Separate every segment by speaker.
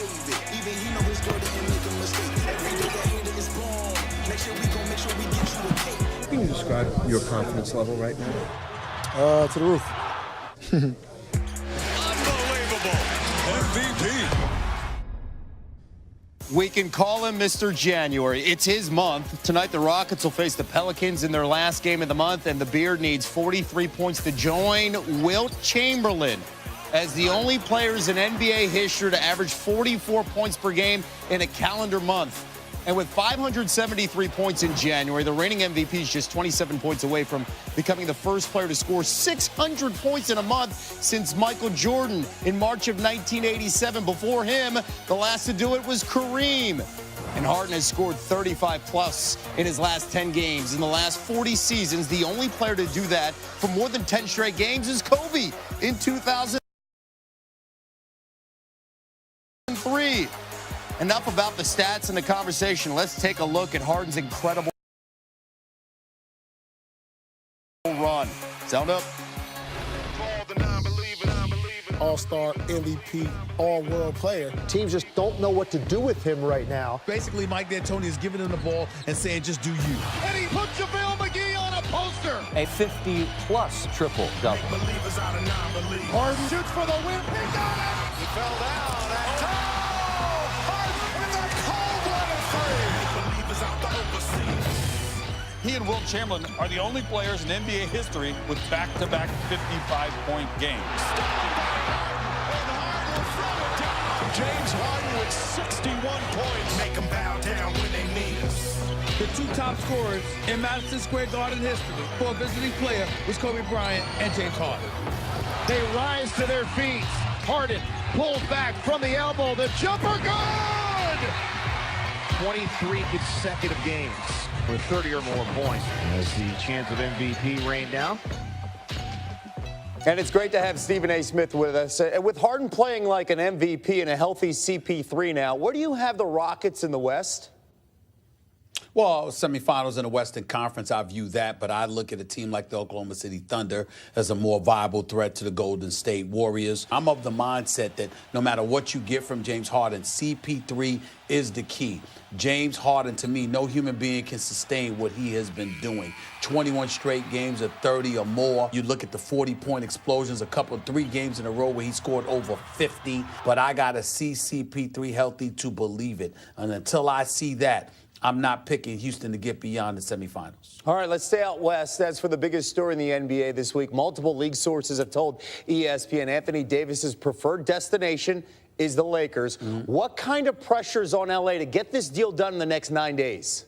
Speaker 1: wave it. Even he know his girl didn't make a mistake. Every day that handle is born. Next year we gon' make sure we get you a cake.
Speaker 2: Can you describe your confidence level right now?
Speaker 3: To the roof.
Speaker 4: Unbelievable. MVP.
Speaker 5: We can call him Mr. January. It's his month. Tonight, the Rockets will face the Pelicans in their last game of the month, and the Beard needs 43 points to join Wilt Chamberlain as the only players in NBA history to average 44 points per game in a calendar month. And with 573 points in January, the reigning MVP is just 27 points away from becoming the first player to score 600 points in a month since Michael Jordan in March of 1987. Before him, the last to do it was Kareem. And Harden has scored 35-plus in his last 10 games. In the last 40 seasons, the only player to do that for more than 10 straight games is Kobe in 2003. Enough about the stats and the conversation. Let's take a look at Harden's incredible run. Sound up.
Speaker 3: All-star, MVP, all-world player.
Speaker 6: Teams just don't know what to do with him right now.
Speaker 7: Basically, Mike D'Antoni is giving him the ball and saying, just do you.
Speaker 4: And he puts JaVale McGee on a poster.
Speaker 8: A 50-plus triple-double.
Speaker 4: Harden shoots for the win. He got it. He fell down.
Speaker 9: He and Wilt Chamberlain are the only players in NBA history with back-to-back 55-point games.
Speaker 4: James Harden with 61 points. Make them bow down when they need us.
Speaker 7: The two top scorers in Madison Square Garden history for a visiting player was Kobe Bryant and James Harden.
Speaker 4: They rise to their feet. Harden pulls back from the elbow. The jumper good! 23 consecutive games with 30 or more points as the chance of MVP rained down.
Speaker 5: And it's great to have Stephen A. Smith with us. With Harden playing like an MVP and a healthy CP3 now, where do you have the Rockets in the West?
Speaker 10: Well, semifinals in the Western Conference, I view that, but I look at a team like the Oklahoma City Thunder as a more viable threat to the Golden State Warriors. I'm of the mindset that no matter what you get from James Harden, CP3 is the key. James Harden, to me, no human being can sustain what he has been doing. 21 straight games of 30 or more. You look at the 40-point explosions, 3 games in a row where he scored over 50. But I got to see CP3 healthy to believe it. And until I see that, I'm not picking Houston to get beyond the semifinals.
Speaker 5: All right, let's stay out west. As for the biggest story in the NBA this week, multiple league sources have told ESPN Anthony Davis's preferred destination is the Lakers. What kind of pressure is on LA to get this deal done in the next 9 days?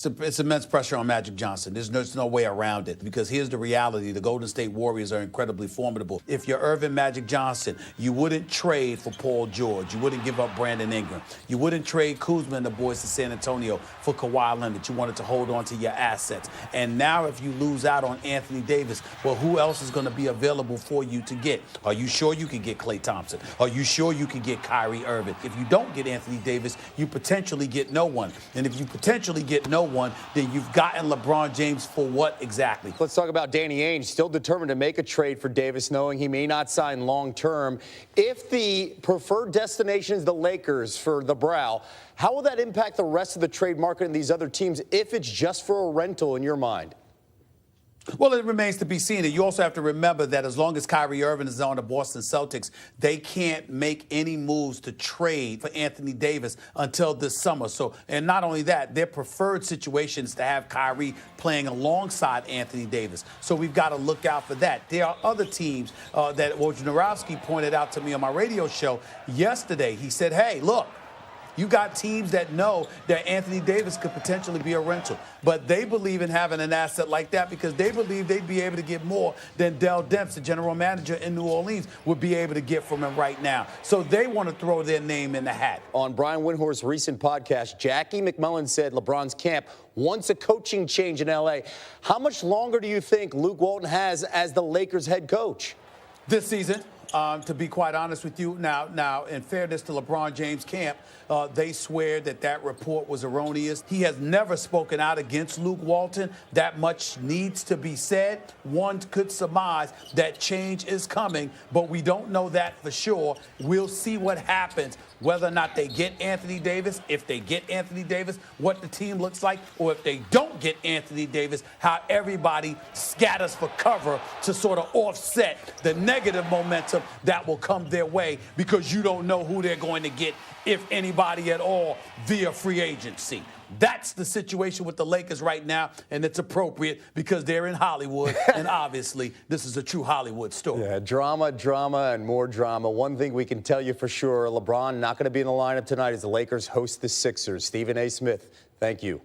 Speaker 10: It's immense pressure on Magic Johnson. There's no way around it, because here's the reality. The Golden State Warriors are incredibly formidable. If you're Irvin Magic Johnson, you wouldn't trade for Paul George. You wouldn't give up Brandon Ingram. You wouldn't trade Kuzma and the boys to San Antonio for Kawhi Leonard. You wanted to hold on to your assets. And now if you lose out on Anthony Davis, well, who else is going to be available for you to get? Are you sure you can get Klay Thompson? Are you sure you can get Kyrie Irving? If you don't get Anthony Davis, you potentially get no one. And if you potentially get no one, then you've gotten LeBron James for what exactly?
Speaker 5: Let's talk about Danny Ainge, still determined to make a trade for Davis, knowing he may not sign long-term. If the preferred destination is the Lakers for the Brow, how will that impact the rest of the trade market and these other teams if it's just for a rental in your mind?
Speaker 10: Well, it remains to be seen. And you also have to remember that as long as Kyrie Irving is on the Boston Celtics, they can't make any moves to trade for Anthony Davis until this summer. So, and not only that, their preferred situation is to have Kyrie playing alongside Anthony Davis. So we've got to look out for that. There are other teams that Wojnarowski pointed out to me on my radio show yesterday. He said, hey, look, you got teams that know that Anthony Davis could potentially be a rental, but they believe in having an asset like that because they believe they'd be able to get more than Dell Demps, the general manager in New Orleans, would be able to get from him right now. So they want to throw their name in the hat.
Speaker 5: On Brian Windhorst's recent podcast, Jackie McMullen said LeBron's camp wants a coaching change in L.A. How much longer do you think Luke Walton has as the Lakers head coach?
Speaker 10: This season. to be quite honest with you. Now, in fairness to LeBron James' camp, they swear that report was erroneous. He has never spoken out against Luke Walton. That much needs to be said. One could surmise that change is coming, but we don't know that for sure. We'll see what happens, whether or not they get Anthony Davis, if they get Anthony Davis, what the team looks like, or if they don't get Anthony Davis, how everybody scatters for cover to sort of offset the negative momentum that will come their way, because you don't know who they're going to get, if anybody at all, via free agency. That's the situation with the Lakers right now, and it's appropriate because they're in Hollywood, and obviously this is a true Hollywood story.
Speaker 5: Yeah, drama, and more drama. One thing we can tell you for sure, LeBron not going to be in the lineup tonight as the Lakers host the Sixers. Stephen A. Smith, thank you.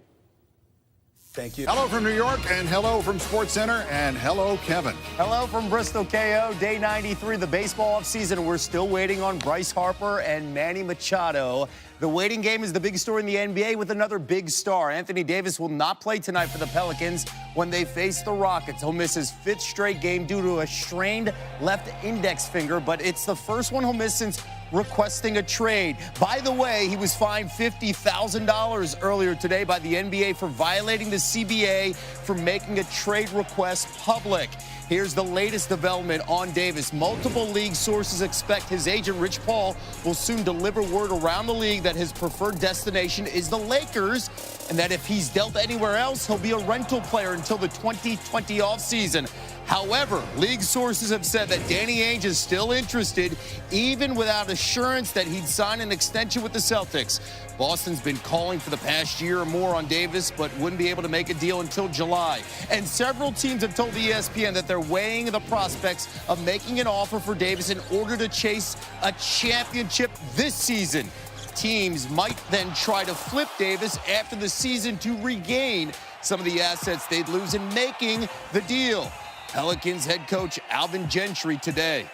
Speaker 10: Thank you.
Speaker 11: Hello from New York, and hello from SportsCenter, and hello, Kevin.
Speaker 5: Hello from Bristol, KO. Day 93, the baseball offseason. We're still waiting on Bryce Harper and Manny Machado. The waiting game is the big story in the NBA with another big star. Anthony Davis will not play tonight for the Pelicans when they face the Rockets. He'll miss his 5th straight game due to a strained left index finger, but it's the first one he'll miss since requesting a trade. By the way, he was fined $50,000 earlier today by the NBA for violating the CBA for making a trade request public. Here's the latest development on Davis. Multiple league sources expect his agent, Rich Paul, will soon deliver word around the league that his preferred destination is the Lakers, and that if he's dealt anywhere else, he'll be a rental player until the 2020 offseason. However, league sources have said that Danny Ainge is still interested, even without assurance that he'd sign an extension with the Celtics. Boston's been calling for the past year or more on Davis, but wouldn't be able to make a deal until July. And several teams have told ESPN that they're weighing the prospects of making an offer for Davis in order to chase a championship this season. Teams might then try to flip Davis after the season to regain some of the assets they'd lose in making the deal. Pelicans head coach Alvin Gentry today.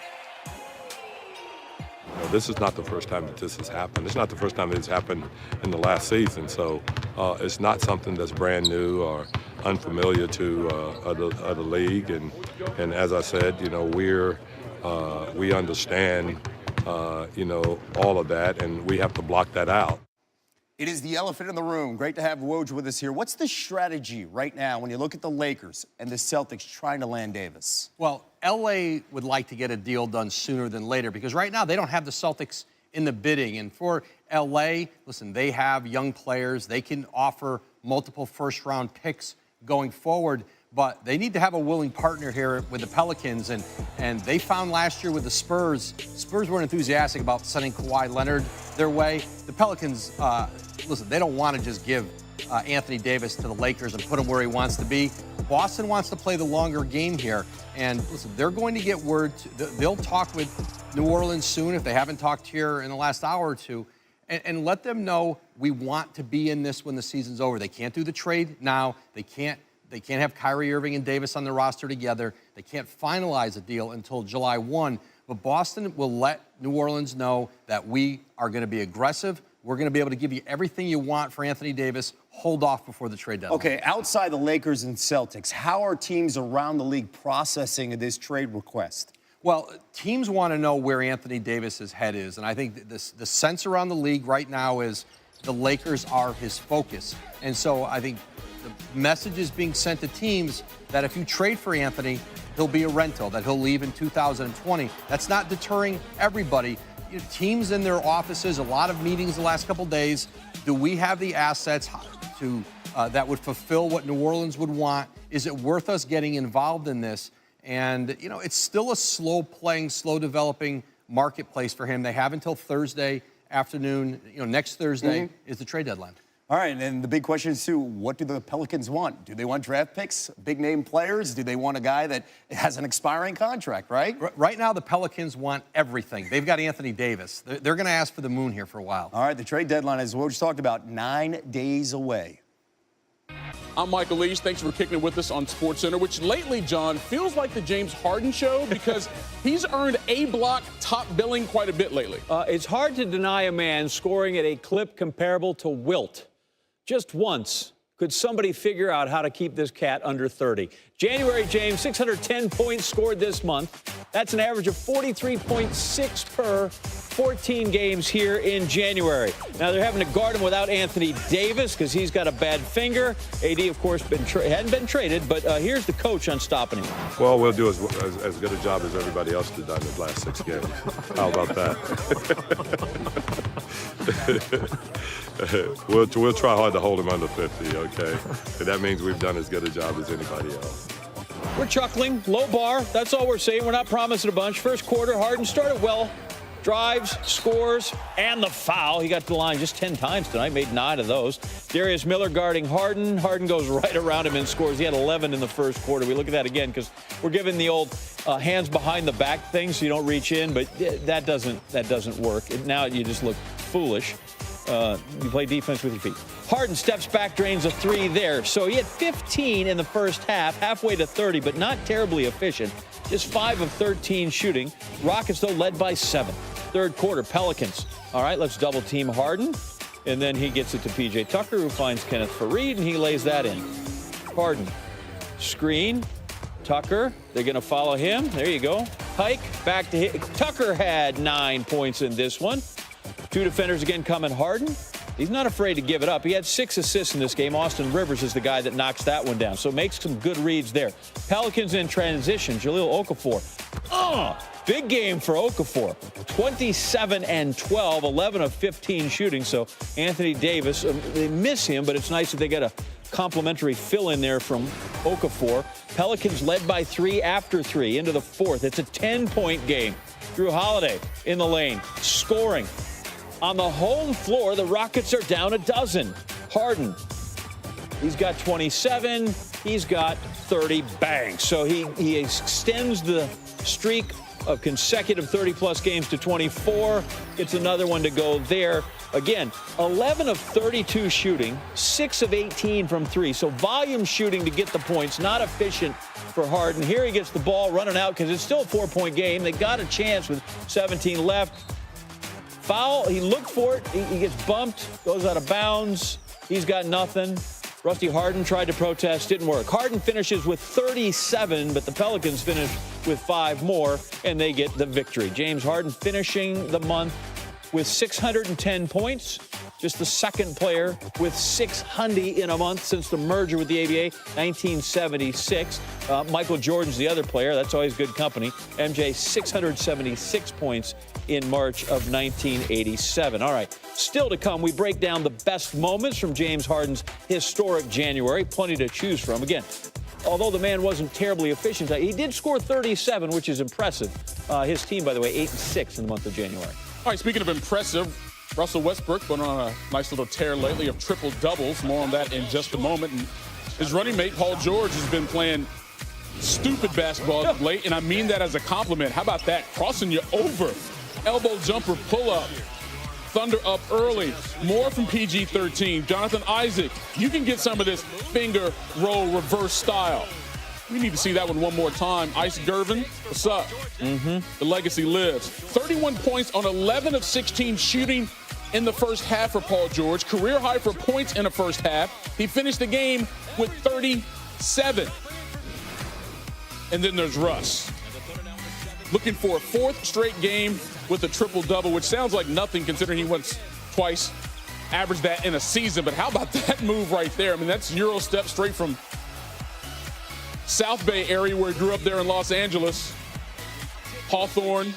Speaker 12: This is not the first time that this has happened. It's not the first time that it's happened in the last season. So it's not something that's brand new or unfamiliar to the league. And as I said, we understand, all of that, and we have to block that out.
Speaker 5: It is the elephant in the room. Great to have Woj with us here. What's the strategy right now when you look at the Lakers and the Celtics trying to land Davis?
Speaker 8: Well, L.A. would like to get a deal done sooner than later because right now they don't have the Celtics in the bidding. And for L.A., listen, they have young players. They can offer multiple first-round picks going forward. But they need to have a willing partner here with the Pelicans. And they found last year with the Spurs weren't enthusiastic about sending Kawhi Leonard their way. The Pelicans, listen, they don't want to just give Anthony Davis to the Lakers and put him where he wants to be. Boston wants to play the longer game here. And listen, they're going to get word. They'll talk with New Orleans soon if they haven't talked here in the last hour or two. And let them know we want to be in this when the season's over. They can't do the trade now. They can't have Kyrie Irving and Davis on the roster together. They can't finalize a deal until July 1. But Boston will let New Orleans know that we are going to be aggressive. We're going to be able to give you everything you want for Anthony Davis. Hold off before the trade deadline.
Speaker 5: Okay, outside the Lakers and Celtics, how are teams around the league processing this trade request?
Speaker 8: Well, teams want to know where Anthony Davis's head is. And I think the sense around the league right now is the Lakers are his focus. And so I think the message is being sent to teams that if you trade for Anthony, he'll be a rental, that he'll leave in 2020. That's not deterring everybody. Teams in their offices, a lot of meetings the last couple days. Do we have the assets to that would fulfill what New Orleans would want? Is it worth us getting involved in this? And, it's still a slow-playing, slow-developing marketplace for him. They have until Thursday afternoon. Next Thursday is the trade deadline.
Speaker 5: All right, and the big question is, too, what do the Pelicans want? Do they want draft picks, big-name players? Do they want a guy that has an expiring contract, right?
Speaker 8: Right now, the Pelicans want everything. They've got Anthony Davis. They're going to ask for the moon here for a while.
Speaker 5: All right, the trade deadline, as we just talked about, 9 days away.
Speaker 13: I'm Michael Leach. Thanks for kicking it with us on SportsCenter, which lately, John, feels like the James Harden show because he's earned A-block top billing quite a bit lately.
Speaker 14: It's hard to deny a man scoring at a clip comparable to Wilt. Just once, could somebody figure out how to keep this cat under 30? January James, 610 points scored this month. That's an average of 43.6 per 14 games here in January. Now, they're having to guard him without Anthony Davis because he's got a bad finger. AD, of course, hadn't been traded, but here's the coach on stopping him.
Speaker 12: Well, we'll do as good a job as everybody else has done in the last 6 games. How about that? We'll try hard to hold him under 50, okay? And that means we've done as good a job as anybody else.
Speaker 14: We're chuckling, low bar. That's all we're saying. We're not promising a bunch. First quarter, Harden started well. Drives, scores, and the foul. He got to the line just 10 times tonight, made 9 of those. Darius Miller guarding Harden. Harden goes right around him and scores. He had 11 in the first quarter. We look at that again because we're giving the old hands behind the back thing so you don't reach in, but that doesn't work. Now you just look foolish. You play defense with your feet. Harden steps back, drains a 3 there. So he had 15 in the first half, halfway to 30, but not terribly efficient. Just 5 of 13 shooting. Rockets, though, led by 7. Third quarter, Pelicans. All right, let's double team Harden. And then he gets it to P.J. Tucker, who finds Kenneth Faried, and he lays that in. Harden, screen, Tucker. They're going to follow him. There you go. Hike, back to hit. Tucker had 9 points in this one. 2 defenders again coming. Harden, he's not afraid to give it up. He had 6 assists in this game. Austin Rivers is the guy that knocks that one down. So makes some good reads there. Pelicans in transition. Jahlil Okafor. Big game for Okafor. 27 and 12, 11 of 15 shooting. So Anthony Davis, they miss him, but it's nice that they get a complimentary fill in there from Okafor. Pelicans led by 3 after 3 into the fourth. It's a 10-point game. Drew Holiday in the lane, scoring. On the home floor, the Rockets are down a dozen. Harden, he's got 27. He's got 30 bangs. So he extends the streak of consecutive 30-plus games to 24. It's another one to go there. Again, 11 of 32 shooting, 6 of 18 from 3. So volume shooting to get the points, not efficient for Harden. Here he gets the ball running out because it's still a 4-point game. They got a chance with 17 left. Foul, he looked for it. He gets bumped, goes out of bounds. He's got nothing. Rusty Harden tried to protest, didn't work. Harden finishes with 37, but the Pelicans finish with 5 more, and they get the victory. James Harden finishing the month with 610 points. Just the second player with 600 in a month since the merger with the ABA, 1976. Michael Jordan's the other player. That's always good company. MJ, 676 points in March of 1987. All right, still to come, we break down the best moments from James Harden's historic January. Plenty to choose from. Again, although the man wasn't terribly efficient, he did score 37, which is impressive. His team, by the way, 8-6 in the month of January.
Speaker 13: All right, speaking of impressive, Russell Westbrook went on a nice little tear lately of triple doubles. More on that in just a moment. And his running mate, Paul George, has been playing stupid basketball of late, and I mean that as a compliment. How about that? Crossing you over. Elbow jumper pull-up. Thunder up early. More from PG-13. Jonathan Isaac, you can get some of this finger roll reverse style. We need to see that one more time. Ice Gervin, what's up? The legacy lives. 31 points on 11 of 16 shooting in the first half for Paul George. Career high for points in the first half. He finished the game with 37. And then there's Russ. Looking for a 4th straight game with a triple-double, which sounds like nothing considering he went twice, averaged that in a season. But how about that move right there? I mean, that's Euro step straight from South Bay area where he grew up there in Los Angeles. Hawthorne,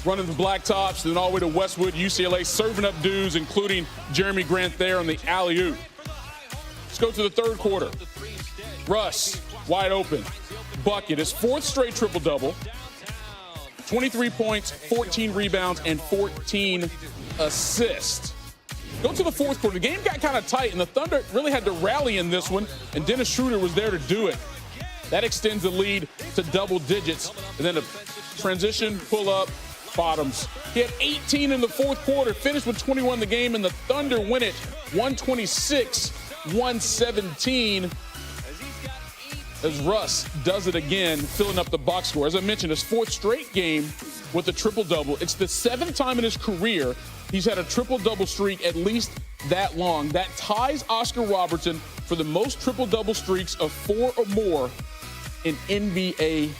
Speaker 13: running the Blacktops, then all the way to Westwood, UCLA, serving up dudes, including Jeremy Grant there on the alley-oop. Let's go to the third quarter. Russ, wide open. Bucket, his 4th straight triple-double. 23 points, 14 rebounds, and 14 assists. Go to the fourth quarter. The game got kind of tight, and the Thunder really had to rally in this one, and Dennis Schroeder was there to do it. That extends the lead to double digits. And then a transition, pull-up, bottoms. He had 18 in the fourth quarter, finished with 21 in the game, and the Thunder win it 126-117. As Russ does it again, filling up the box score. As I mentioned, his 4th straight game with a triple-double. It's the 7th time in his career he's had a triple-double streak at least that long. That ties Oscar Robertson for the most triple-double streaks of 4 or more in NBA